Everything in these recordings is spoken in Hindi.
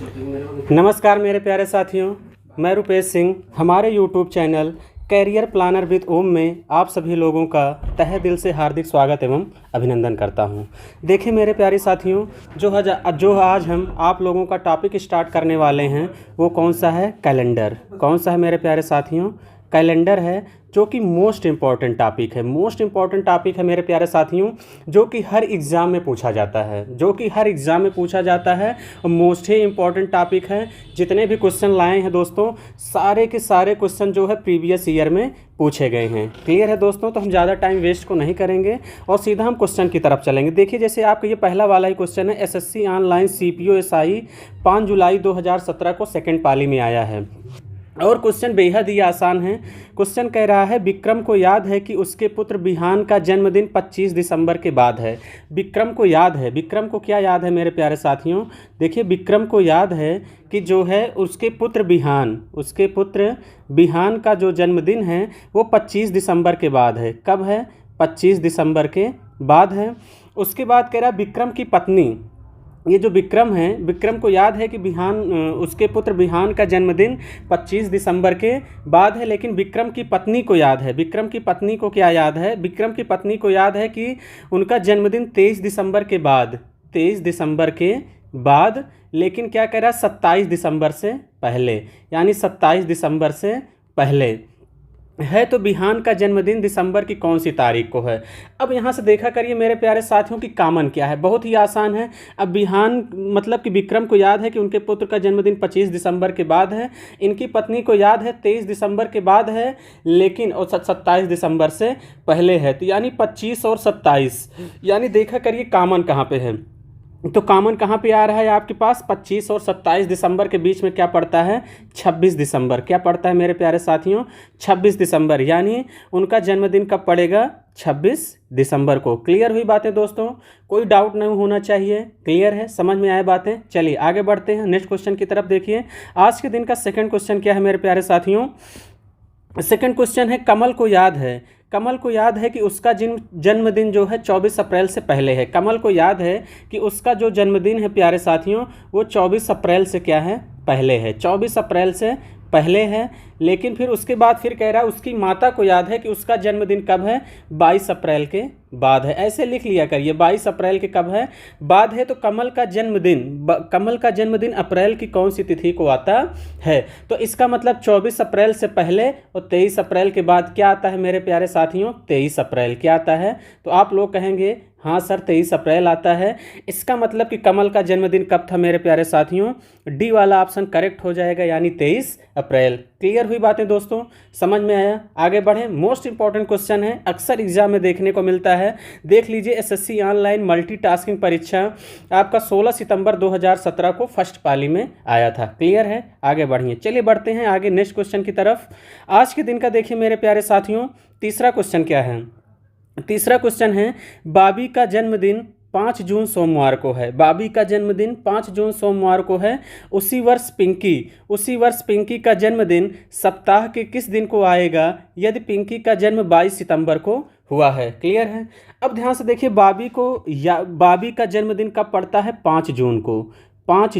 नमस्कार मेरे प्यारे साथियों, मैं रुपेश सिंह। हमारे YouTube channel career planner with Om में आप सभी लोगों का तहे दिल से हार्दिक स्वागत एवं अभिनंदन करता हूं। देखिए मेरे प्यारे साथियों, जो आज हम आप लोगों का टॉपिक स्टार्ट करने वाले हैं वो कौन सा है? कैलेंडर। कौन सा है मेरे प्यारे साथियों? कैलेंडर है, जो कि मोस्ट इम्पॉर्टेंट टॉपिक है। मोस्ट इम्पॉर्टेंट टॉपिक है मेरे प्यारे साथियों, जो कि हर एग्ज़ाम में पूछा जाता है, और मोस्ट ही इम्पॉर्टेंट टॉपिक है। जितने भी क्वेश्चन लाए हैं दोस्तों, सारे के सारे क्वेश्चन जो है प्रीवियस ईयर में पूछे गए हैं। क्लियर है दोस्तों? तो हम ज़्यादा टाइम वेस्ट को नहीं करेंगे और सीधा हम क्वेश्चन की तरफ चलेंगे। देखिए, जैसे आपका ये पहला वाला ही क्वेश्चन है, एसएससी ऑनलाइन सीपीओ एसआई 5 जुलाई 2017 को सेकेंड पाली में आया है और क्वेश्चन बेहद ही आसान है। क्वेश्चन कह रहा है, विक्रम को याद है कि उसके पुत्र बिहान का जन्मदिन 25 दिसंबर के बाद है। विक्रम को याद है, विक्रम को क्या याद है मेरे प्यारे साथियों? देखिए, विक्रम को याद है कि जो है उसके पुत्र बिहान का जो जन्मदिन है वो 25 दिसंबर के बाद है। कब है? 25 दिसंबर के बाद है। उसके बाद कह रहा विक्रम की पत्नी, ये जो विक्रम है, विक्रम को याद है कि उसके पुत्र बिहान का जन्मदिन 25 दिसंबर के बाद है, लेकिन विक्रम की पत्नी को याद है। विक्रम की पत्नी को क्या याद है? विक्रम की पत्नी को याद है कि उनका जन्मदिन 23 दिसंबर के बाद, लेकिन क्या कह रहा है? 27 दिसंबर से पहले, यानी 27 दिसंबर से पहले है। तो बिहान का जन्मदिन दिसंबर की कौन सी तारीख को है? अब यहाँ से देखा करिए मेरे प्यारे साथियों कि कॉमन क्या है। बहुत ही आसान है। अब बिहान मतलब कि विक्रम को याद है कि उनके पुत्र का जन्मदिन 25 दिसंबर के बाद है, इनकी पत्नी को याद है 23 दिसंबर के बाद है, लेकिन और 27 दिसंबर से पहले है। तो यानी 25 और 27, यानी देखा करिए कॉमन कहाँ पे है। तो कॉमन कहाँ पे आ रहा है आपके पास? 25 और 27 दिसंबर के बीच में क्या पड़ता है? 26 दिसंबर। क्या पड़ता है मेरे प्यारे साथियों? 26 दिसंबर। यानी उनका जन्मदिन कब पड़ेगा? 26 दिसंबर को। क्लियर हुई बातें दोस्तों? कोई डाउट नहीं होना चाहिए। क्लियर है? समझ में आए बातें? चलिए आगे बढ़ते हैं नेक्स्ट क्वेश्चन की तरफ। देखिए, आज के दिन का सेकेंड क्वेश्चन क्या है मेरे प्यारे साथियों? सेकेंड क्वेश्चन है, कमल को याद है कि उसका जन्मदिन जो है 24 अप्रैल से पहले है। कमल को याद है कि उसका जो जन्मदिन है प्यारे साथियों वो 24 अप्रैल से क्या है? पहले है। 24 अप्रैल से पहले है, लेकिन फिर उसके बाद फिर कह रहा है उसकी माता को याद है कि उसका जन्मदिन कब है? 22 अप्रैल के बाद है। ऐसे लिख लिया करिए, 22 अप्रैल के कब है? बाद है। तो कमल का जन्मदिन अप्रैल की कौन सी तिथि को आता है? तो इसका मतलब 24 अप्रैल से पहले और 23 अप्रैल के बाद क्या आता है मेरे प्यारे साथियों? 23 अप्रैल। क्या आता है? तो आप लोग कहेंगे हाँ सर 23 अप्रैल आता है। इसका मतलब कि कमल का जन्मदिन कब था मेरे प्यारे साथियों? डी वाला ऑप्शन करेक्ट हो जाएगा, यानी 23 अप्रैल। क्लियर हुई बातें दोस्तों? समझ में आया? आगे बढ़ें। मोस्ट इंपॉर्टेंट क्वेश्चन है, अक्सर एग्जाम में देखने को मिलता है। देख लीजिए, एसएससी ऑनलाइन मल्टीटास्किंग परीक्षा आपका 16 सितंबर 2017 को फर्स्ट पाली में आया था। क्लियर है? आगे बढ़िए। चलिए बढ़ते हैं आगे नेक्स्ट क्वेश्चन की तरफ। आज के दिन का देखिए मेरे प्यारे साथियों, तीसरा क्वेश्चन क्या है? तीसरा क्वेश्चन है, बाबी का जन्मदिन 5 जून सोमवार को है। बाबी का जन्मदिन 5 जून सोमवार को है। उसी वर्ष पिंकी का जन्मदिन सप्ताह के किस दिन को आएगा यदि पिंकी का जन्म 22 सितंबर को हुआ है? क्लियर है? अब ध्यान से देखिए, बाबी का जन्मदिन कब पड़ता है? 5 जून को। 5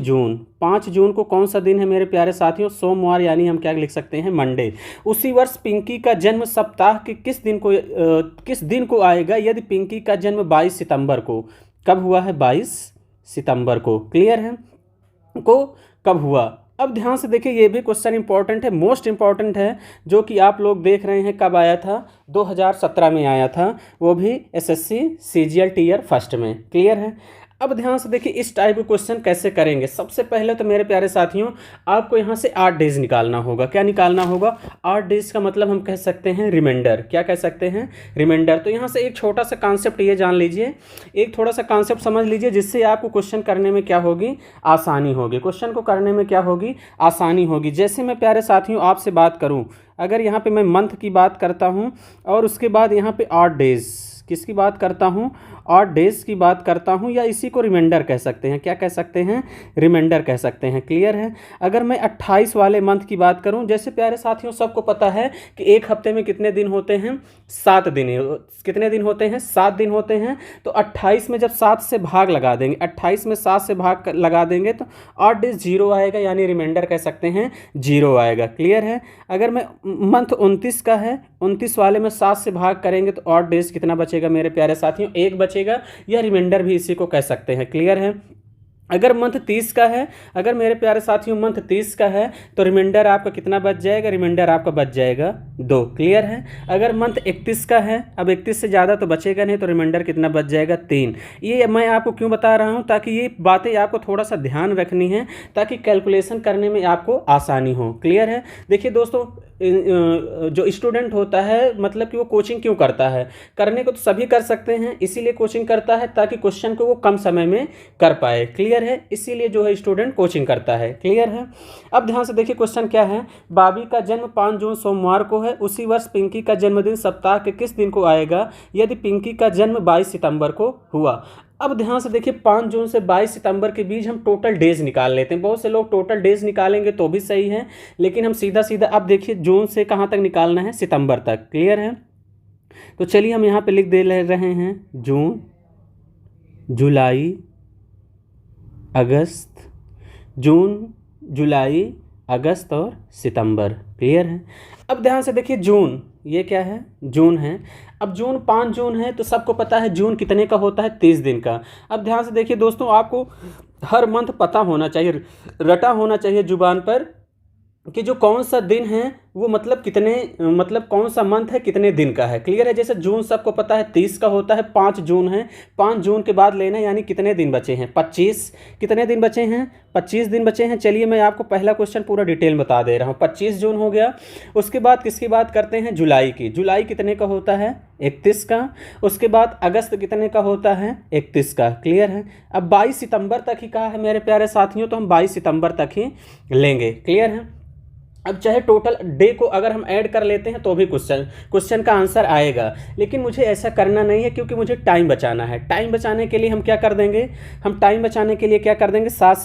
जून को कौन सा दिन है मेरे प्यारे साथियों? सोमवार, यानी हम क्या लिख सकते हैं? मंडे। उसी वर्ष पिंकी का जन्म सप्ताह के किस दिन को आएगा यदि पिंकी का जन्म 22 सितंबर को? कब हुआ है? 22 सितंबर को। क्लियर है? कब हुआ? अब ध्यान से देखिए, ये भी क्वेश्चन इंपॉर्टेंट है, मोस्ट इंपॉर्टेंट है, जो कि आप लोग देख रहे हैं। कब आया था? 2017 में आया था, वो भी एसएससी सीजीएल टीयर फर्स्ट में। क्लियर है? अब ध्यान से देखिए, इस टाइप के क्वेश्चन कैसे करेंगे। सबसे पहले तो मेरे प्यारे साथियों, आपको यहाँ से 8 डेज निकालना होगा। क्या निकालना होगा? 8 डेज का मतलब हम कह सकते हैं रिमाइंडर। क्या कह सकते हैं? रिमाइंडर। तो यहाँ से एक छोटा सा कॉन्सेप्ट ये जान लीजिए, एक थोड़ा सा कॉन्सेप्ट समझ लीजिए, जिससे आपको क्वेश्चन करने में क्या होगी? आसानी होगी। क्वेश्चन को करने में क्या होगी? आसानी होगी। जैसे मैं प्यारे साथियों आपसे बात करूँ, अगर यहाँ पर मैं मंथ की बात करता हूँ और उसके बाद यहाँ पर 8 डेज किसकी बात करता हूँ, ऑड डेज की बात करता हूँ, या इसी को रिमाइंडर कह सकते हैं। क्या कह सकते हैं? रिमाइंडर कह सकते हैं। क्लियर है। अगर मैं 28 वाले मंथ की बात करूँ, जैसे प्यारे साथियों सबको पता है कि एक हफ्ते में कितने दिन होते हैं? 7 दिन। कितने दिन होते हैं? 7 दिन होते हैं। तो 28 में जब 7 से भाग लगा देंगे, 28 में 7 से भाग लगा देंगे तो ऑड डेज 0 आएगा, यानी रिमाइंडर कह सकते हैं 0 आएगा। क्लियर है। अगर मैं मंथ 29 का है, 29 वाले में 7 से भाग करेंगे तो ऑड डेज कितना बचेगा मेरे प्यारे साथियों? 1 बचेगा, या रिमाइंडर भी इसी को कह सकते हैं। क्लियर है। अगर मंथ 30 का है, अगर मेरे प्यारे साथियों मंथ 30 का है तो रिमाइंडर आपका कितना बच जाएगा? रिमाइंडर आपका बच जाएगा 2। क्लियर है। अगर मंथ 31 का है, अब 31 से ज़्यादा तो बचेगा नहीं, तो रिमाइंडर कितना बच जाएगा? 3। ये मैं आपको क्यों बता रहा हूँ? ताकि ये बातें आपको थोड़ा सा ध्यान रखनी है, ताकि कैलकुलेशन करने में आपको आसानी हो। क्लियर है। देखिए दोस्तों, जो स्टूडेंट होता है, मतलब कि वो कोचिंग क्यों करता है? करने को तो सभी कर सकते हैं, इसीलिए कोचिंग करता है ताकि क्वेश्चन को वो कम समय में कर पाए। क्लियर है। इसीलिए जो है स्टूडेंट कोचिंग करता है। क्लियर है। अब ध्यान से देखिए क्वेश्चन क्या है। बॉबी का जन्म 5 जून सोमवार को है। उसी वर्ष पिंकी का जन्मदिन सप्ताह के किस दिन को आएगा यदि पिंकी का जन्म 22 सितंबर को हुआ? अब ध्यान से देखिए, 5 जून से 22 सितंबर के बीच हम टोटल डेज निकाल लेते हैं। बहुत से लोग टोटल डेज निकालेंगे तो भी सही है, लेकिन हम सीधा सीधा अब देखिए जून से कहाँ तक निकालना है? सितंबर तक। क्लियर है। तो चलिए हम यहाँ पे लिख दे रहे हैं जून, जुलाई, अगस्त, जून, जुलाई, अगस्त और सितंबर। क्लियर है। अब ध्यान से देखिए जून, ये क्या है? जून है। अब जून 5 जून है, तो सबको पता है जून कितने का होता है? 30 दिन का। अब ध्यान से देखिए दोस्तों, आपको हर मंथ पता होना चाहिए, रटा होना चाहिए जुबान पर कि जो कौन सा दिन है वो मतलब कितने, मतलब कौन सा मंथ है कितने दिन का है। क्लियर है। जैसे जून सबको पता है 30 का होता है, 5 जून है, 5 जून के बाद लेना है, यानी कितने दिन बचे हैं? 25। कितने दिन बचे हैं? 25 दिन बचे हैं। चलिए मैं आपको पहला क्वेश्चन पूरा डिटेल बता दे रहा हूँ। 25 जून हो गया। उसके बाद किसकी बात करते हैं? जुलाई की। जुलाई कितने का होता है? 31 का। उसके बाद अगस्त कितने का होता है? 31 का। क्लियर है। अब 22 सितंबर तक ही कहा है मेरे प्यारे साथियों, तो हम 22 सितंबर तक ही लेंगे। क्लियर है। अब चाहे टोटल डे को अगर हम ऐड कर लेते हैं तो भी क्वेश्चन का आंसर आएगा, लेकिन मुझे ऐसा करना नहीं है क्योंकि मुझे टाइम बचाना है। टाइम बचाने के लिए हम क्या कर देंगे? हम टाइम बचाने के लिए क्या कर देंगे? 7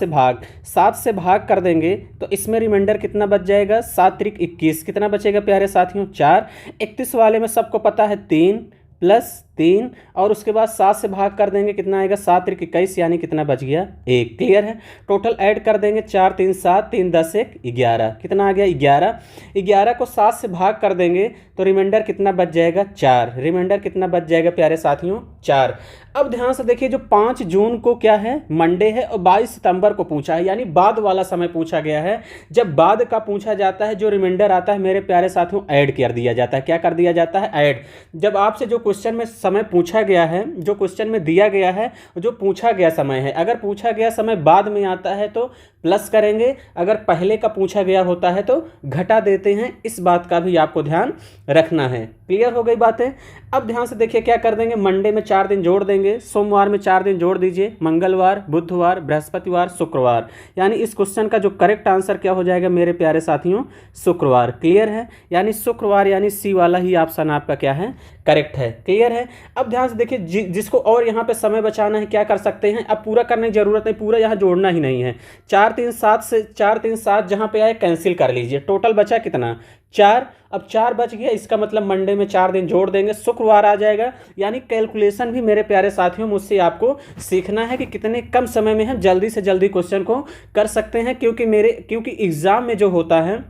से भाग कर देंगे, तो इसमें रिमाइंडर कितना बच जाएगा? 7 त्रिक 21। कितना बचेगा प्यारे साथियों? 4। 31 वाले में सबको पता है 3 + 3, और उसके बाद 7 से भाग कर देंगे, कितना आएगा? 7 त्रिक 21, यानी कितना बच गया? 1। क्लियर है। टोटल ऐड कर देंगे, 4 3 7, 3 10 1 11। कितना आ गया? 11। 11 को 7 से भाग कर देंगे तो रिमाइंडर कितना बच जाएगा? 4। रिमाइंडर कितना बच जाएगा प्यारे साथियों? 4। अब ध्यान से देखिए, जो 5 जून को क्या है? मंडे है, और 22 सितंबर को पूछा है, यानी बाद वाला समय पूछा गया है। जब बाद का पूछा जाता है, जो रिमाइंडर आता है मेरे प्यारे साथियों, ऐड कर दिया जाता है। क्या कर दिया जाता है? ऐड। जब आपसे जो क्वेश्चन में समय पूछा गया है, जो क्वेश्चन में दिया गया है, जो पूछा गया समय है, अगर पूछा गया समय बाद में आता है तो प्लस करेंगे, अगर पहले का पूछा गया होता है तो घटा देते हैं। इस बात का भी आपको ध्यान रखना है। क्लियर हो गई बातें। अब ध्यान से देखिए क्या कर देंगे, मंडे में 4 दिन जोड़ देंगे, सोमवार में 4 दिन जोड़ दीजिए, मंगलवार, बुधवार, बृहस्पतिवार, शुक्रवार, यानी इस क्वेश्चन का जो करेक्ट आंसर क्या हो जाएगा मेरे प्यारे साथियों? शुक्रवार। क्लियर है, यानी शुक्रवार, यानी सी वाला ही ऑप्शन आपका क्या है? करेक्ट है। क्लियर है। अब ध्यान से देखिए, जिसको और यहाँ पे समय बचाना है क्या कर सकते हैं? अब पूरा करने की जरूरत नहीं, पूरा यहाँ जोड़ना ही नहीं है। 4 3 7 से 4 3 7 जहाँ पे आए कैंसिल कर लीजिए। टोटल बचा कितना? 4। अब 4 बच गया, इसका मतलब मंडे में 4 दिन जोड़ देंगे, शुक्रवार आ जाएगा। यानी कैलकुलेशन भी मेरे प्यारे साथियों मुझसे आपको सीखना है कि कितने कम समय में हम जल्दी से जल्दी क्वेश्चन को कर सकते हैं, क्योंकि एग्जाम में जो होता है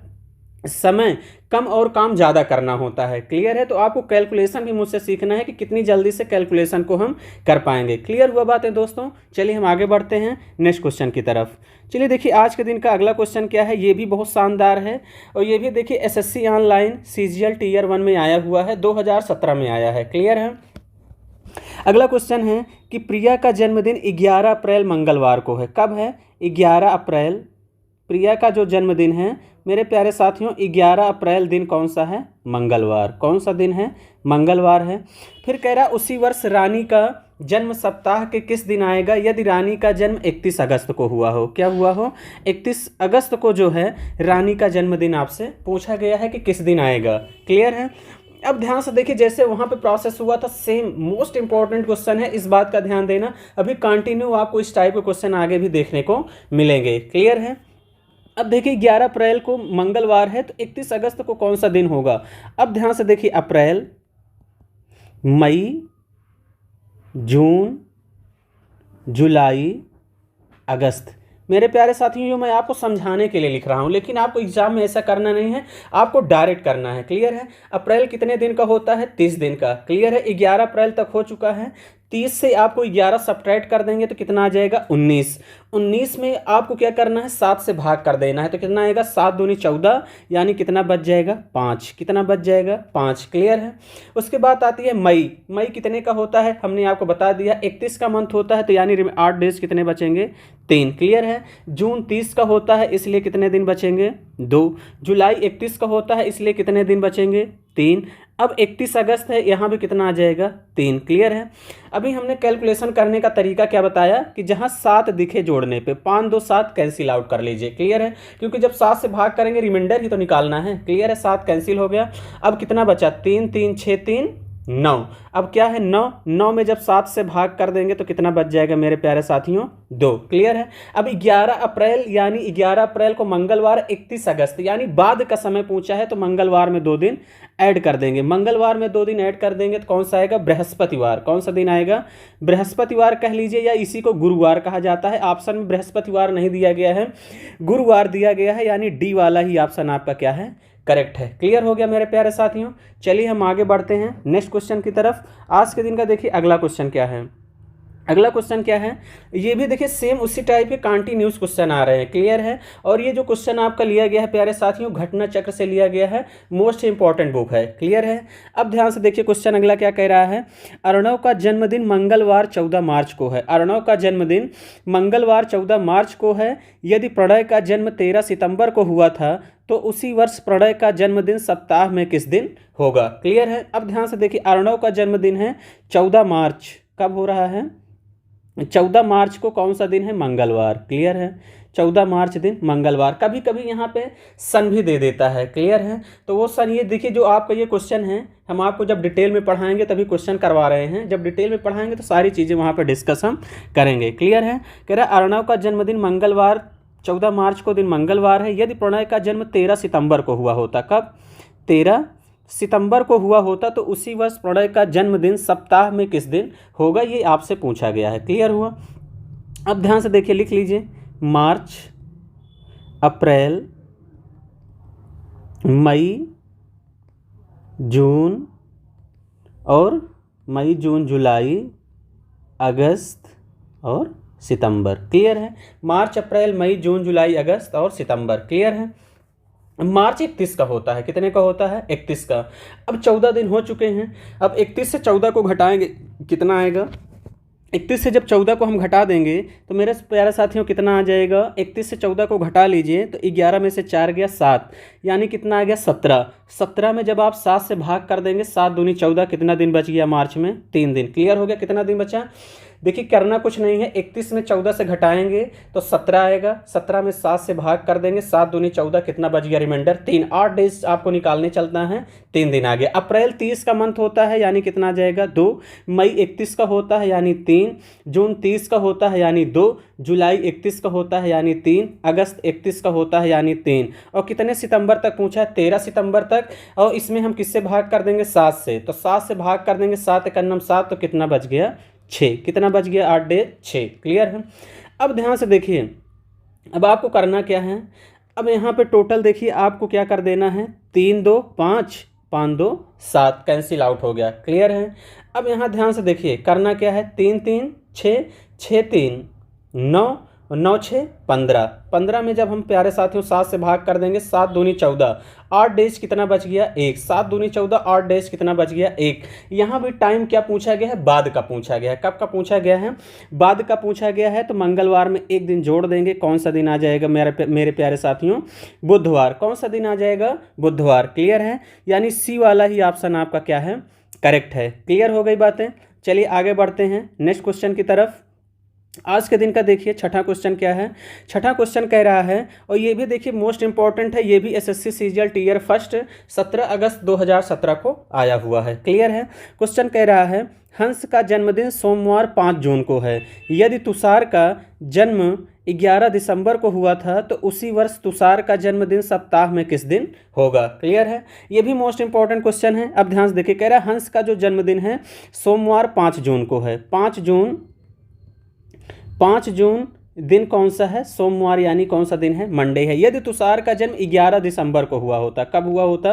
समय कम और काम ज़्यादा करना होता है। क्लियर है। तो आपको कैलकुलेशन भी मुझसे सीखना है कि कितनी जल्दी से कैलकुलेशन को हम कर पाएंगे। क्लियर हुआ बात है दोस्तों। चलिए हम आगे बढ़ते हैं नेक्स्ट क्वेश्चन की तरफ। चलिए देखिए, आज के दिन का अगला क्वेश्चन क्या है? ये भी बहुत शानदार है, और ये भी देखिए एसएससी ऑनलाइन सीजीएल टियर 1 में आया हुआ है, 2017 में आया है। क्लियर है। अगला क्वेश्चन है कि प्रिया का जन्मदिन 11 अप्रैल मंगलवार को है। कब है? 11 अप्रैल। प्रिया का जो जन्मदिन है मेरे प्यारे साथियों, 11 अप्रैल दिन कौन सा है? मंगलवार। कौन सा दिन है? मंगलवार है। फिर कह रहा उसी वर्ष रानी का जन्म सप्ताह के किस दिन आएगा यदि रानी का जन्म 31 अगस्त को हुआ हो? क्या हुआ हो? 31 अगस्त को जो है रानी का जन्मदिन आपसे पूछा गया है कि किस दिन आएगा। क्लियर है। अब ध्यान से देखिए, जैसे वहाँ पे प्रोसेस हुआ था सेम मोस्ट इंपॉर्टेंट क्वेश्चन है, इस बात का ध्यान देना। अभी कंटिन्यू आपको इस टाइप के क्वेश्चन आगे भी देखने को मिलेंगे। क्लियर है। अब देखिए 11 अप्रैल को मंगलवार है, तो 31 अगस्त को कौन सा दिन होगा। अब ध्यान से देखिए, अप्रैल, मई, जून, जुलाई, अगस्त। मेरे प्यारे साथियों, ये मैं आपको समझाने के लिए लिख रहा हूँ, लेकिन आपको एग्जाम में ऐसा करना नहीं है, आपको डायरेक्ट करना है। क्लियर है। अप्रैल कितने दिन का होता है, 30 दिन का। क्लियर है। 11 अप्रैल तक हो चुका है। 30 से आपको 11 सब्ट्रैक्ट कर देंगे तो कितना आ जाएगा, 19। 19 में आपको क्या करना है, 7 से भाग कर देना है, तो कितना आएगा, 7 दूनी 14, यानी कितना बच जाएगा, 5। कितना बच जाएगा, 5। क्लियर है। उसके बाद आती है मई। मई कितने का होता है, हमने आपको बता दिया, 31 का मंथ होता है, तो यानी 8 डेज कितने बचेंगे, 3। क्लियर है। जून 30 का होता है, इसलिए कितने दिन बचेंगे, 2। जुलाई 31 का होता है, इसलिए कितने दिन बचेंगे, 3। अब 31 अगस्त है, यहाँ भी कितना आ जाएगा, 3। क्लियर है। अभी हमने कैलकुलेशन करने का तरीका क्या बताया कि जहाँ 7 दिखे जोड़ने पे 5 2 7 कैंसिल आउट कर लीजिए। क्लियर है। क्योंकि जब 7 से भाग करेंगे रिमाइंडर ही तो निकालना है। क्लियर है। 7 कैंसिल हो गया। अब कितना बचा, 3 3 6 3 9। अब क्या है, 9। 9 में जब 7 से भाग कर देंगे तो कितना बच जाएगा मेरे प्यारे साथियों, 2। क्लियर है। अब 11 अप्रैल यानी 11 अप्रैल को मंगलवार, 31 अगस्त यानी बाद का समय पूछा है, तो मंगलवार में 2 दिन ऐड कर देंगे। मंगलवार में 2 दिन ऐड कर देंगे तो कौन सा आएगा, बृहस्पतिवार। कौन सा दिन आएगा, बृहस्पतिवार कह लीजिए, या इसी को गुरुवार कहा जाता है। ऑप्शन में बृहस्पतिवार नहीं दिया गया है, गुरुवार दिया गया है, यानी डी वाला ही ऑप्शन आपका क्या है, करेक्ट है। क्लियर हो गया मेरे प्यारे साथियों। चलिए हम आगे बढ़ते हैं नेक्स्ट क्वेश्चन की तरफ। आज के दिन का देखिए अगला क्वेश्चन क्या है। अगला क्वेश्चन क्या है, ये भी देखिए सेम उसी टाइप के कंटिन्यूस क्वेश्चन आ रहे हैं। क्लियर है। और ये जो क्वेश्चन आपका लिया गया है प्यारे साथियों, घटना चक्र से लिया गया है, मोस्ट इंपॉर्टेंट बुक है। क्लियर है। अब ध्यान से देखिए क्वेश्चन अगला क्या कह रहा है, अर्णव का जन्मदिन मंगलवार 14 मार्च को है। अर्णव का जन्मदिन मंगलवार 14 मार्च को है। यदि प्रणय का जन्म 13 सितंबर को हुआ था तो उसी वर्ष प्रणय का जन्मदिन सप्ताह में किस दिन होगा। क्लियर है। अब ध्यान से देखिए, अर्णव का जन्मदिन है 14 मार्च, कब हो रहा है, 14 मार्च को कौन सा दिन है, मंगलवार। क्लियर है। 14 मार्च दिन मंगलवार। कभी कभी यहाँ पे सन भी दे देता है। क्लियर है। तो वो सन, ये देखिए जो आपका ये क्वेश्चन है, हम आपको जब डिटेल में पढ़ाएंगे तभी क्वेश्चन करवा रहे हैं। जब डिटेल में पढ़ाएंगे तो सारी चीज़ें वहाँ पे डिस्कस हम करेंगे। क्लियर है। कह रहा है अर्णव का जन्मदिन मंगलवार 14 मार्च को दिन मंगलवार है। यदि प्रणय का जन्म 13 सितंबर को हुआ होता, कब, 13 सितंबर को हुआ होता, तो उसी वर्ष प्रणय का जन्मदिन सप्ताह में किस दिन होगा, ये आपसे पूछा गया है। क्लियर हुआ। अब ध्यान से देखिए, लिख लीजिए, मार्च, अप्रैल, मई, जून, और मई जून जुलाई, अगस्त और सितंबर। क्लियर है। मार्च, अप्रैल, मई, जून, जुलाई, अगस्त और सितंबर। क्लियर है। मार्च 31 का होता है, कितने का होता है, 31 का। अब 14 दिन हो चुके हैं। अब 31 से 14 को घटाएंगे, कितना आएगा, 31 से जब 14 को हम घटा देंगे तो मेरे प्यारे साथियों कितना आ जाएगा, 31 से 14 को घटा लीजिए तो 11 में से 4 गया 7, यानी कितना आ गया 17। 17 में जब आप 7 से भाग कर देंगे, 7 दूनी 14, कितना दिन बच गया मार्च में, 3 दिन। क्लियर हो गया। कितना दिन बचा, देखिए करना कुछ नहीं है, 31 में 14 से घटाएंगे तो 17 आएगा। 17 में 7 से भाग कर देंगे, 7 दूनी 14, कितना बच गया, रिमाइंडर 3। 8 डेज आपको निकालने चलता है, 3 दिन आ गया। अप्रैल 30 का मंथ होता है, यानी कितना आ जाएगा, 2। मई 31 का होता है, यानी 3। जून 30 का होता है, यानी 2। जुलाई 31 का होता है, यानी 3। अगस्त 31 का होता है, यानी 3। और कितने सितंबर तक पूछा है, 13 सितंबर तक। और इसमें हम किससे भाग कर देंगे, 7 से। तो 7 से भाग कर देंगे, 7 एकन्नम 7, तो कितना बच गया, 6। कितना बच गया, 8 डे 6। क्लियर है। अब ध्यान से देखिए, अब आपको करना क्या है, अब यहाँ पे टोटल देखिए आपको क्या कर देना है, 3 2 5, 5 2 7, कैंसिल आउट हो गया। क्लियर है। अब यहाँ ध्यान से देखिए करना क्या है, 3 3 6, 6 3 9, 9 6 15। 15 में जब हम प्यारे साथियों 7 से भाग कर देंगे, 7 दूनी 14, 8 डेज कितना बच गया, 1। 7 दूनी 14, 8 डेज कितना बच गया, 1। यहाँ भी टाइम क्या पूछा गया है, बाद का पूछा गया है। कब का पूछा गया है, बाद का पूछा गया है। तो मंगलवार में एक दिन जोड़ देंगे, कौन सा दिन आ जाएगा मेरे प्यारे साथियों, बुधवार। कौन सा दिन आ जाएगा, बुधवार। क्लियर है। यानी सी वाला ही ऑप्शन आपका क्या है, करेक्ट है। क्लियर हो गई बातें। चलिए आगे बढ़ते हैं नेक्स्ट क्वेश्चन की तरफ। आज के दिन का देखिए छठा क्वेश्चन क्या है। छठा क्वेश्चन कह रहा है, और ये भी देखिए मोस्ट इंपॉर्टेंट है, ये भी एसएससी सीजीएल टीयर फर्स्ट 17 अगस्त 2017 को आया हुआ है। क्लियर है। क्वेश्चन कह रहा है, हंस का जन्मदिन सोमवार 5 जून को है। यदि तुषार का जन्म 11 दिसंबर को हुआ था तो उसी वर्ष तुषार का जन्मदिन सप्ताह में किस दिन होगा। क्लियर है। ये भी मोस्ट इंपॉर्टेंट क्वेश्चन है। अब ध्यान से देखिए, कह रहा है हंस का जो जन्मदिन है सोमवार 5 जून को है। 5 जून दिन कौन सा है? सोमवार, यानी कौन सा दिन है? मंडे है। यदि तुषार का जन्म 11 दिसंबर को हुआ होता, कब हुआ होता?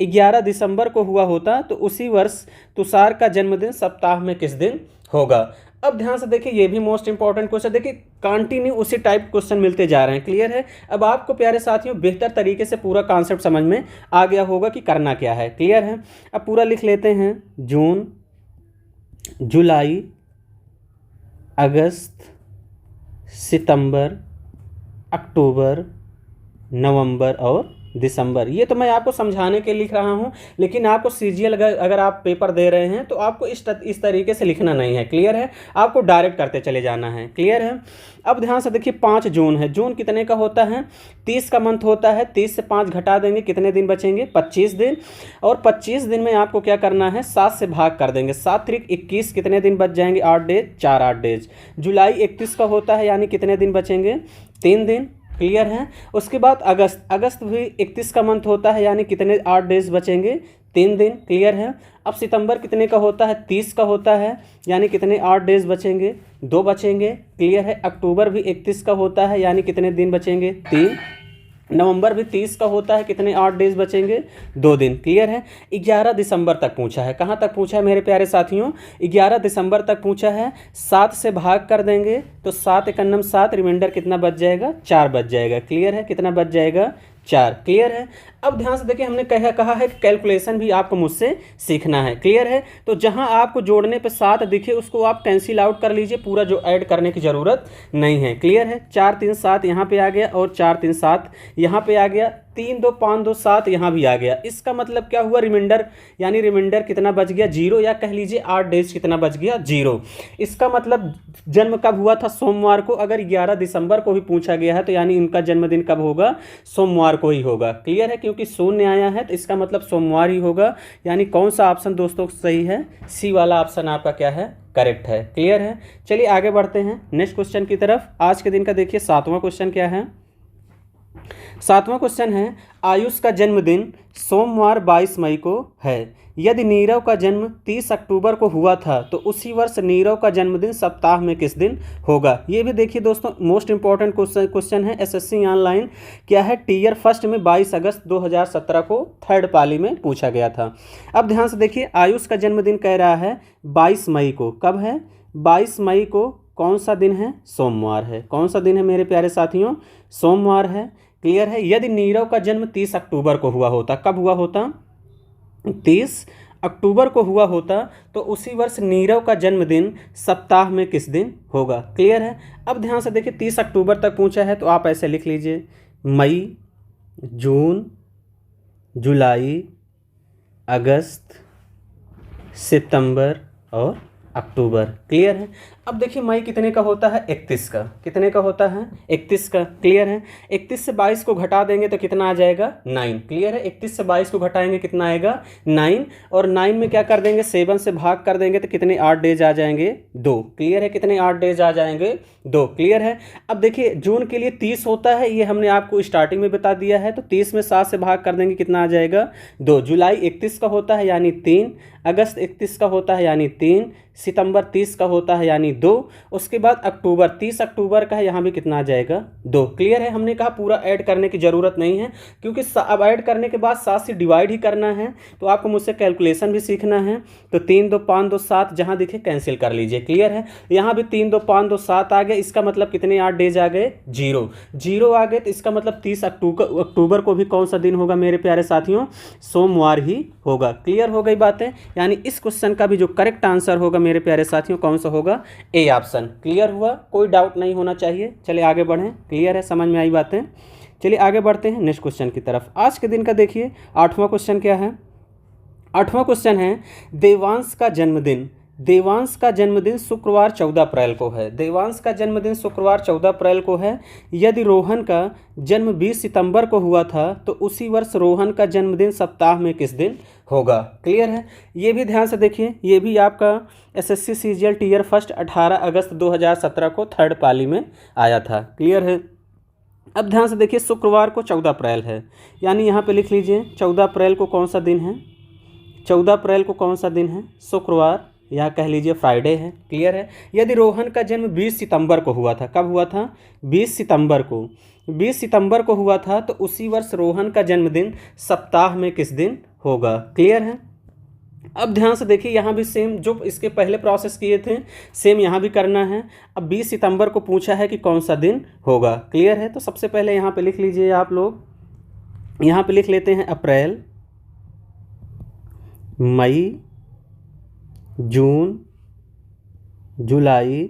11 दिसंबर को हुआ होता, तो उसी वर्ष तुषार का जन्मदिन सप्ताह में किस दिन होगा। अब ध्यान से देखिए, ये भी मोस्ट इंपॉर्टेंट क्वेश्चन। देखिए कंटिन्यू उसी टाइप क्वेश्चन मिलते जा रहे हैं। क्लियर है। अब आपको प्यारे साथियों बेहतर तरीके से पूरा कॉन्सेप्ट समझ में आ गया होगा कि करना क्या है। क्लियर है। अब पूरा लिख लेते हैं। जून, जुलाई, अगस्त, सितंबर, अक्टूबर, नवंबर और दिसंबर। ये तो मैं आपको समझाने के लिए लिख रहा हूँ, लेकिन आपको सीजीएल अगर आप पेपर दे रहे हैं तो आपको इस तरीके से लिखना नहीं है। क्लियर है। आपको डायरेक्ट करते चले जाना है। क्लियर है। अब ध्यान से देखिए, 5 जून है। जून कितने का होता है? 30 का मंथ होता है। 30 से 5 घटा देंगे, कितने दिन बचेंगे? 25 दिन। और 25 दिन में आपको क्या करना है? 7 से भाग कर देंगे। 7 त्रिक 21, कितने दिन बच जाएंगे? 8 डेज, 4 8 डेज। जुलाई 31 का होता है, यानी कितने दिन बचेंगे? 3 दिन। क्लियर है। उसके बाद अगस्त भी 31 का मंथ होता है, यानी कितने? 8 डेज बचेंगे, 3 दिन। क्लियर है। अब सितंबर कितने का होता है? 30 का होता है, यानी कितने? 8 डेज बचेंगे, 2 बचेंगे। क्लियर है। अक्टूबर भी 31 का होता है, यानी कितने दिन बचेंगे? 3। नवंबर भी 30 का होता है, कितने? 8 डेज बचेंगे, 2 दिन। क्लियर है। 11 दिसंबर तक पूछा है। कहाँ तक पूछा है मेरे प्यारे साथियों? 11 दिसंबर तक पूछा है। 7 से भाग कर देंगे तो 7 एकन्नम 7, रिमाइंडर कितना बच जाएगा? 4 बच जाएगा। क्लियर है। कितना बच जाएगा? 4। क्लियर है। अब ध्यान से देखिए, हमने कहा है कैलकुलेशन भी आपको मुझसे सीखना है। क्लियर है। तो जहां आपको जोड़ने पे 7 दिखे उसको आप कैंसिल आउट कर लीजिए, पूरा जो ऐड करने की ज़रूरत नहीं है। क्लियर है। 4 3 7 यहाँ पे आ गया, और 4 3 7 यहाँ पे आ गया, 3 2 5 2 7 यहाँ भी आ गया। इसका मतलब क्या हुआ? रिमाइंडर, यानी रिमाइंडर कितना बच गया? 0, या कह लीजिए 8 डेज कितना बच गया? 0। इसका मतलब जन्म कब हुआ था? सोमवार को। अगर 11 दिसंबर को भी पूछा गया है तो यानी इनका जन्मदिन कब होगा? सोमवार को ही होगा। क्लियर है। क्योंकि शून्य आया है तो इसका मतलब सोमवार ही होगा। यानी कौन सा ऑप्शन दोस्तों सही है? सी वाला ऑप्शन आपका क्या है? करेक्ट है। क्लियर है। चलिए आगे बढ़ते हैं नेक्स्ट क्वेश्चन की तरफ। आज के दिन का देखिए 7वां क्वेश्चन क्या है। 7वां क्वेश्चन है, आयुष का जन्मदिन सोमवार 22 मई को है। यदि नीरव का जन्म 30 अक्टूबर को हुआ था तो उसी वर्ष नीरव का जन्मदिन सप्ताह में किस दिन होगा। ये भी देखिए दोस्तों मोस्ट इंपॉर्टेंट क्वेश्चन है। एसएससी ऑनलाइन क्या है, टीयर फर्स्ट में 22 अगस्त 2017 को 3rd पाली में पूछा गया था। अब ध्यान से देखिए, आयुष का जन्मदिन कह रहा है 22 मई को। कब है? 22 मई को। कौन सा दिन है? सोमवार है। कौन सा दिन है मेरे प्यारे साथियों? सोमवार है। क्लियर है। यदि नीरव का जन्म 30 अक्टूबर को हुआ होता, कब हुआ होता? 30 अक्टूबर को हुआ होता, तो उसी वर्ष नीरव का जन्मदिन सप्ताह में किस दिन होगा। क्लियर है। अब ध्यान से देखिए, 30 अक्टूबर तक पूछा है तो आप ऐसे लिख लीजिए, मई, जून, जुलाई, अगस्त, सितंबर और अक्टूबर। क्लियर है। अब देखिए मई कितने का होता है? 31 का। कितने का होता है? 31 का। क्लियर है। 31 से 22 को घटा देंगे तो कितना आ जाएगा? 9। क्लियर है। 31 से 22 को घटाएंगे कितना आएगा? 9। और 9 में क्या कर देंगे? 7 से भाग कर देंगे तो कितने? 8 डेज आ जाएंगे, 2। क्लियर है। कितने? 8 डेज आ जाएंगे, 2। क्लियर है। अब देखिए जून के लिए 30 होता है, ये हमने आपको स्टार्टिंग में बता दिया है, तो 30 में 7 से भाग कर देंगे कितना आ जाएगा? 2। जुलाई 31 का होता है यानी 3। अगस्त 31 का होता है यानी 3। सितंबर 30 का होता है यानी 2। उसके बाद अक्टूबर 30 अक्टूबर का है, यहाँ भी कितना आ जाएगा? 2। क्लियर है। हमने कहा पूरा ऐड करने की ज़रूरत नहीं है, क्योंकि अब ऐड करने के बाद 7 से डिवाइड ही करना है, तो आपको मुझसे कैलकुलेशन भी सीखना है। तो 3 2 5 2 7 जहाँ दिखे कैंसिल कर लीजिए। क्लियर है। यहाँ भी 3 2 5 2 7 आ गए, इसका मतलब कितने 8 डेज आ गए? 0 0 आ गए, तो इसका मतलब 30 अक्टूबर को भी कौन सा दिन होगा मेरे प्यारे साथियों? सोमवार ही होगा। क्लियर हो गई बातें। यानी इस क्वेश्चन का भी जो करेक्ट आंसर होगा मेरे प्यारे साथियों कौन सा होगा? A option. क्लियर हुआ? कोई डाउट नहीं होना चाहिए। चलिए आगे बढ़ें। क्लियर है, समझ में आई बातें। चलिए आगे बढ़ते हैं नेक्स्ट क्वेश्चन की तरफ। आज के दिन का देखिए 8वां क्वेश्चन क्या है। 8वां क्वेश्चन है, देवांश का जन्मदिन देवांश का जन्मदिन शुक्रवार 14 अप्रैल को है। देवांश का जन्मदिन शुक्रवार 14 अप्रैल को है। यदि रोहन का जन्म 20 सितंबर को हुआ था तो उसी वर्ष रोहन का जन्मदिन सप्ताह में किस दिन होगा। क्लियर है। ये भी ध्यान से देखिए, ये भी आपका एसएससी सीजीएल टीयर फर्स्ट 18 अगस्त 2017 को थर्ड पाली में आया था। क्लियर है। अब ध्यान से देखिए, शुक्रवार को 14 अप्रैल है, यानी यहाँ पे लिख लीजिए 14 अप्रैल को कौन सा दिन है। 14 अप्रैल को कौन सा दिन है, शुक्रवार, या कह लीजिए फ्राइडे है। क्लियर है। यदि रोहन का जन्म 20 सितंबर को हुआ था, कब हुआ था, 20 सितंबर को, 20 सितंबर को हुआ था तो उसी वर्ष रोहन का जन्मदिन सप्ताह में किस दिन होगा। क्लियर है। अब ध्यान से देखिए, यहाँ भी सेम जो इसके पहले प्रोसेस किए थे सेम यहाँ भी करना है। अब 20 सितंबर को पूछा है कि कौन सा दिन होगा। क्लियर है। तो सबसे पहले यहाँ पे लिख लीजिए आप लोग, यहाँ पे लिख लेते हैं अप्रैल, मई, जून, जुलाई,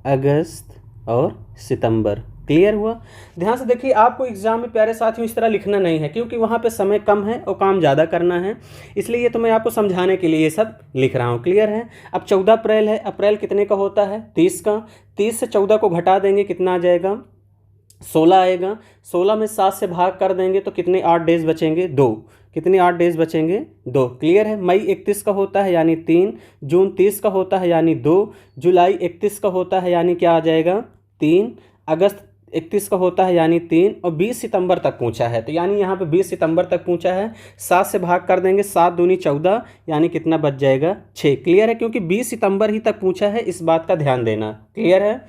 अगस्त और सितंबर। क्लियर हुआ। ध्यान से देखिए, आपको एग्जाम में प्यारे साथियों इस तरह लिखना नहीं है, क्योंकि वहाँ पे समय कम है और काम ज़्यादा करना है, इसलिए तो मैं आपको समझाने के लिए ये सब लिख रहा हूँ। क्लियर है। अब 14 अप्रैल है, अप्रैल कितने का होता है, 30 का। 30 से 14 को घटा देंगे, कितना आ जाएगा, 16 आएगा। 16 में 7 से भाग कर देंगे तो कितने 8 डेज बचेंगे, 2। कितने 8 डेज बचेंगे, 2। क्लियर है। मई 31 का होता है यानी 3, जून 30 का होता है यानी 2, जुलाई 31 का होता है यानी क्या आ जाएगा, 3, अगस्त 31 का होता है यानी 3, और 20 सितंबर तक पूछा है तो यानी यहाँ पे 20 सितंबर तक पूछा है। 7 से भाग कर देंगे, 7 दूनी 14, यानी कितना बच जाएगा, 6। क्लियर है। क्योंकि 20 सितंबर ही तक पूछा है, इस बात का ध्यान देना। क्लियर है।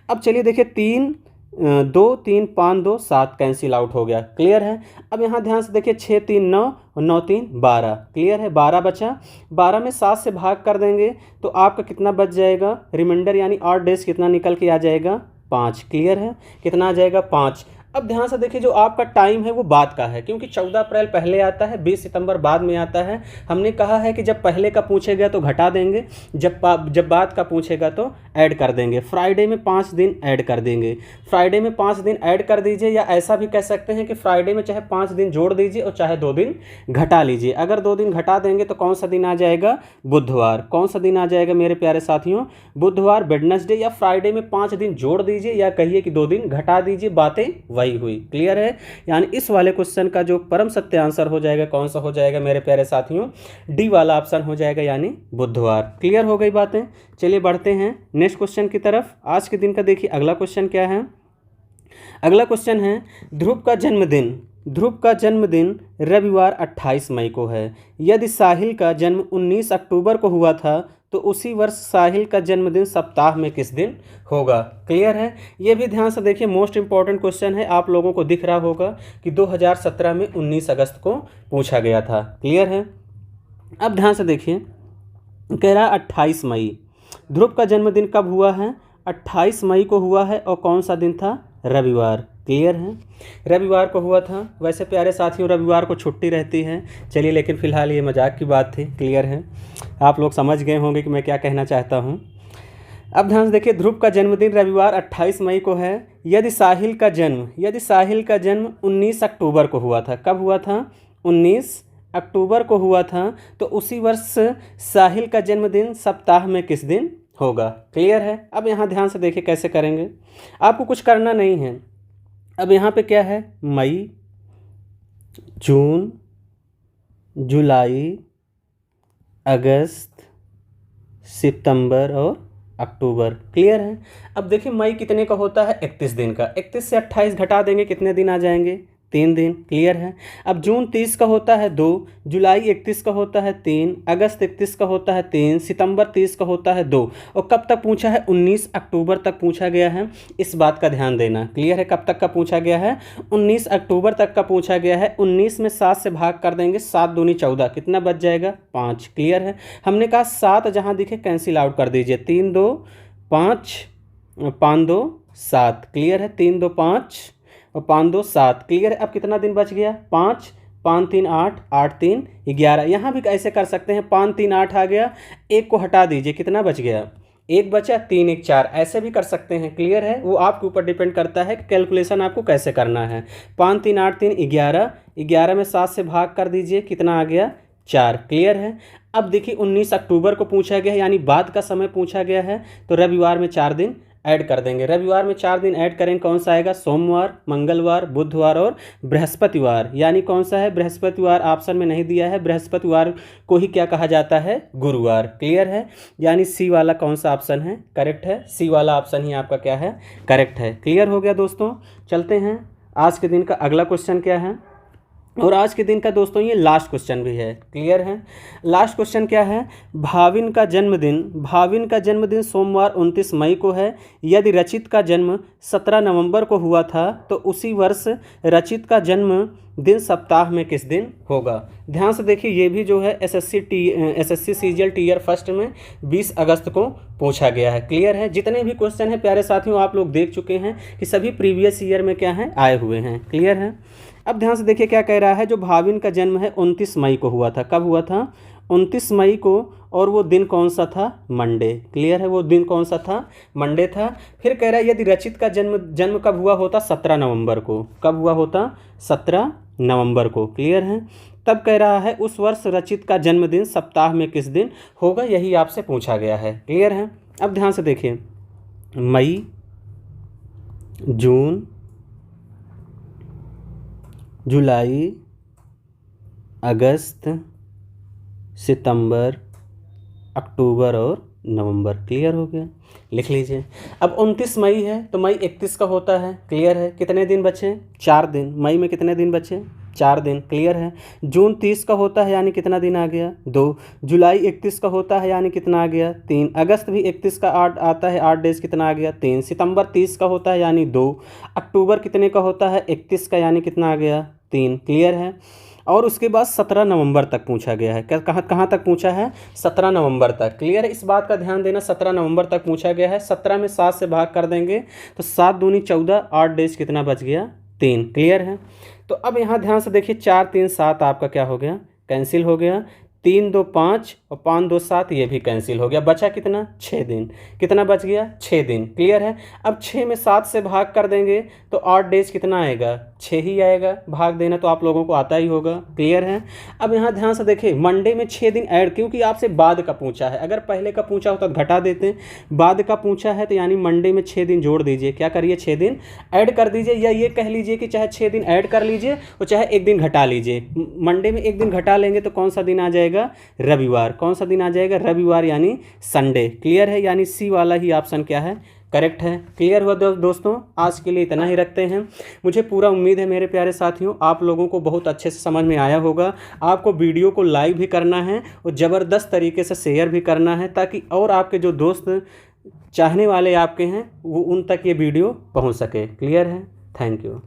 अब चलिए देखिए, 3, 2, 3, 5, 2, 7 कैंसिल आउट हो गया। क्लियर है। अब यहाँ ध्यान से देखिए, 6, 3, 9 और 9, 3, 12। क्लियर है। 12 बचा। 12 में 7 से भाग कर देंगे तो आपका कितना बच जाएगा, रिमाइंडर यानी 8 डेज कितना निकल के आ जाएगा, 5। क्लियर है। कितना आ जाएगा, 5। अब ध्यान से देखिए, जो आपका टाइम है वो बाद का है, क्योंकि 14 अप्रैल पहले आता है, 20 सितंबर बाद में आता है। हमने कहा है कि जब पहले का पूछेगा तो घटा देंगे, जब बाद का पूछेगा तो ऐड कर देंगे। फ्राइडे में 5 दिन ऐड कर देंगे। फ्राइडे में 5 दिन ऐड कर दीजिए, या ऐसा भी कह सकते हैं कि फ्राइडे में चाहे 5 दिन जोड़ दीजिए और चाहे 2 दिन घटा लीजिए। अगर 2 दिन घटा देंगे तो कौन सा दिन आ जाएगा, बुधवार। कौन सा दिन आ जाएगा मेरे प्यारे साथियों, बुधवार, वेडनेसडे। या फ्राइडे में 5 दिन जोड़ दीजिए, या कहिए कि 2 दिन घटा दीजिए, बातें वही हुई। क्लियर है। यानी इस वाले क्वेश्चन का जो परम सत्य आंसर हो जाएगा, कौन सा हो जाएगा मेरे प्यारे साथियों, डी वाला ऑप्शन हो जाएगा, यानी बुधवार। क्लियर हो गई बातें। चलिए बढ़ते हैं नेक्स्ट क्वेश्चन की तरफ। आज के दिन का देखिए अगला क्वेश्चन क्या है। अगला क्वेश्चन है, ध्रुव का जन्मदिन, ध्रुव का जन्मदिन रविवार 28 मई को है। यदि साहिल का जन्म 19 अक्टूबर को हुआ था तो उसी वर्ष साहिल का जन्मदिन सप्ताह में किस दिन होगा। क्लियर है। ये भी ध्यान से देखिए, मोस्ट इंपॉर्टेंट क्वेश्चन है। आप लोगों को दिख रहा होगा कि 2017 में 19 अगस्त को पूछा गया था। क्लियर है। अब ध्यान से देखिए, कह रहा 28 मई, ध्रुव का जन्मदिन कब हुआ है, 28 मई को हुआ है, और कौन सा दिन था, रविवार। क्लियर है। रविवार को हुआ था। वैसे प्यारे साथियों रविवार को छुट्टी रहती है। चलिए, लेकिन फ़िलहाल ये मजाक की बात थी। क्लियर है। आप लोग समझ गए होंगे कि मैं क्या कहना चाहता हूँ। अब ध्यान से देखिए, ध्रुव का जन्मदिन रविवार 28 मई को है। यदि साहिल का जन्म 19 अक्टूबर को हुआ था, कब हुआ था, 19 अक्टूबर को हुआ था, तो उसी वर्ष साहिल का जन्मदिन सप्ताह में किस दिन होगा। क्लियर है। अब यहाँ ध्यान से देखिए कैसे करेंगे, आपको कुछ करना नहीं है। अब यहाँ पे क्या है, मई, जून, जुलाई, अगस्त, सितंबर और अक्टूबर। क्लियर है। अब देखिए, मई कितने का होता है, 31 दिन का। 31 से 28 घटा देंगे, कितने दिन आ जाएंगे, 3 दिन। क्लियर है। अब जून 30 का होता है 2, जुलाई 31 का होता है 3, अगस्त 31 का होता है 3, सितंबर 30 का होता है 2, और कब तक पूछा है, 19 अक्टूबर तक पूछा गया है। इस बात का ध्यान देना। क्लियर है। कब तक का पूछा गया है, 19 अक्टूबर तक का पूछा गया है। 19 में 7 से भाग कर देंगे, 7 दूनी 14, कितना बच जाएगा, 5। क्लियर है। हमने कहा 7 जहाँ दिखे कैंसिल आउट कर दीजिए, 3, 2, 5, 5, 2, 7। क्लियर है। 3, 2, 5 और 5, 2, 7। क्लियर है। अब कितना दिन बच गया, 5, 5, 3, 8, 8, 3, 11। यहाँ भी ऐसे कर सकते हैं, 5, 3, 8 आ गया, 1 को हटा दीजिए, कितना बच गया, 1 बचा, 3, 1, 4। ऐसे भी कर सकते हैं। क्लियर है। वो आपके ऊपर डिपेंड करता है कि कैलकुलेशन आपको कैसे करना है। 5, 3, 8, 3, 11। 11 में 7 से भाग कर दीजिए, कितना आ गया, 4। क्लियर है। अब देखिए 19 अक्टूबर को पूछा गया है, यानी बाद का समय पूछा गया है, तो रविवार में 4 दिन ऐड कर देंगे। रविवार में 4 दिन ऐड करेंगे, कौन सा आएगा? सोमवार, मंगलवार, बुधवार और बृहस्पतिवार। यानी कौन सा है? बृहस्पतिवार ऑप्शन में नहीं दिया है, बृहस्पतिवार को ही क्या कहा जाता है? गुरुवार। क्लियर है। यानी सी वाला कौन सा ऑप्शन है? करेक्ट है। सी वाला ऑप्शन ही आपका क्या है? करेक्ट है। क्लियर हो गया दोस्तों। चलते हैं आज के दिन का अगला क्वेश्चन क्या है, और आज के दिन का दोस्तों ये लास्ट क्वेश्चन भी है। क्लियर है। लास्ट क्वेश्चन क्या है? भाविन का जन्मदिन सोमवार 29 मई को है। यदि रचित का जन्म 17 नवंबर को हुआ था तो उसी वर्ष रचित का जन्म दिन सप्ताह में किस दिन होगा? ध्यान से देखिए, ये भी जो है एसएससी सीजीएल टीयर फर्स्ट में 20 अगस्त को पूछा गया है। क्लियर है। जितने भी क्वेश्चन हैं प्यारे साथियों आप लोग देख चुके हैं कि सभी प्रीवियस ईयर में क्या हैं? आए हुए हैं। क्लियर है। अब ध्यान से देखिए क्या कह रहा है, जो भाविन का जन्म है 29 मई को हुआ था। कब हुआ था? 29 मई को, और वो दिन कौन सा था? मंडे। क्लियर है। वो दिन कौन सा था? मंडे था। फिर कह रहा है यदि रचित का जन्म कब हुआ होता? 17 नवंबर को। कब हुआ होता? 17 नवंबर को। क्लियर है। तब कह रहा है उस वर्ष रचित का जन्मदिन सप्ताह में किस दिन होगा? यही आपसे पूछा गया है। क्लियर है। अब ध्यान से देखिए, मई, जून, जुलाई, अगस्त, सितंबर, अक्टूबर और नवंबर। क्लियर हो गया। लिख लीजिए। अब 29 मई है तो मई 31 का होता है। क्लियर है। कितने दिन बचे? 4 दिन। मई में कितने दिन बचे? 4 दिन। क्लियर है। जून 30 का होता है, यानी कितना दिन आ गया? 2। जुलाई 31 का होता है, यानी कितना आ गया? 3। अगस्त भी 31 का आता है, 8 डेज, कितना आ गया? 3। सितंबर 30 का होता है, यानी 2। अक्टूबर कितने का होता है? 31 का, यानी कितना आ गया? 3। क्लियर है। और उसके बाद 17 नवंबर तक पूछा गया है। कहाँ तक पूछा है? 17 नवंबर तक। क्लियर है। इस बात का ध्यान देना, 17 नवंबर तक पूछा गया है। 17 में 7 से भाग कर देंगे तो 7 दूनी 14, 8 डेज, कितना बच गया? 3। क्लियर है। तो अब यहाँ ध्यान से देखिए, 4 3 7 आपका क्या हो गया? कैंसिल हो गया। 3 2 5 और 5 2 7, ये भी कैंसिल हो गया। बचा कितना? 6 दिन। कितना बच गया? 6 दिन। क्लियर है। अब 6 में 7 से भाग कर देंगे तो 8 डेज कितना आएगा? 6 ही आएगा। भाग देना तो आप लोगों को आता ही होगा। क्लियर है। अब यहाँ ध्यान से देखिए, मंडे में 6 दिन ऐड, क्योंकि आपसे बाद का पूछा है। अगर पहले का पूछा होता तो घटा देते, बाद का पूछा है तो यानी मंडे में 6 दिन जोड़ दीजिए। क्या करिए? 6 दिन ऐड कर दीजिए, या ये कह लीजिए कि चाहे 6 दिन ऐड कर लीजिए और चाहे 1 दिन घटा लीजिए। मंडे में 1 दिन घटा लेंगे तो कौन सा दिन आ जाएगा? रविवार। कौन सा दिन आ जाएगा? रविवार, यानी संडे। क्लियर है। यानी सी वाला ही ऑप्शन क्या है? करेक्ट है। क्लियर हुआ दोस्तों। आज के लिए इतना ही रखते हैं। मुझे पूरा उम्मीद है मेरे प्यारे साथियों आप लोगों को बहुत अच्छे से समझ में आया होगा। आपको वीडियो को लाइक भी करना है और ज़बरदस्त तरीके से शेयर भी करना है, ताकि और आपके जो दोस्त चाहने वाले आपके हैं वो उन तक ये वीडियो पहुंच सके। क्लियर है। Thank you.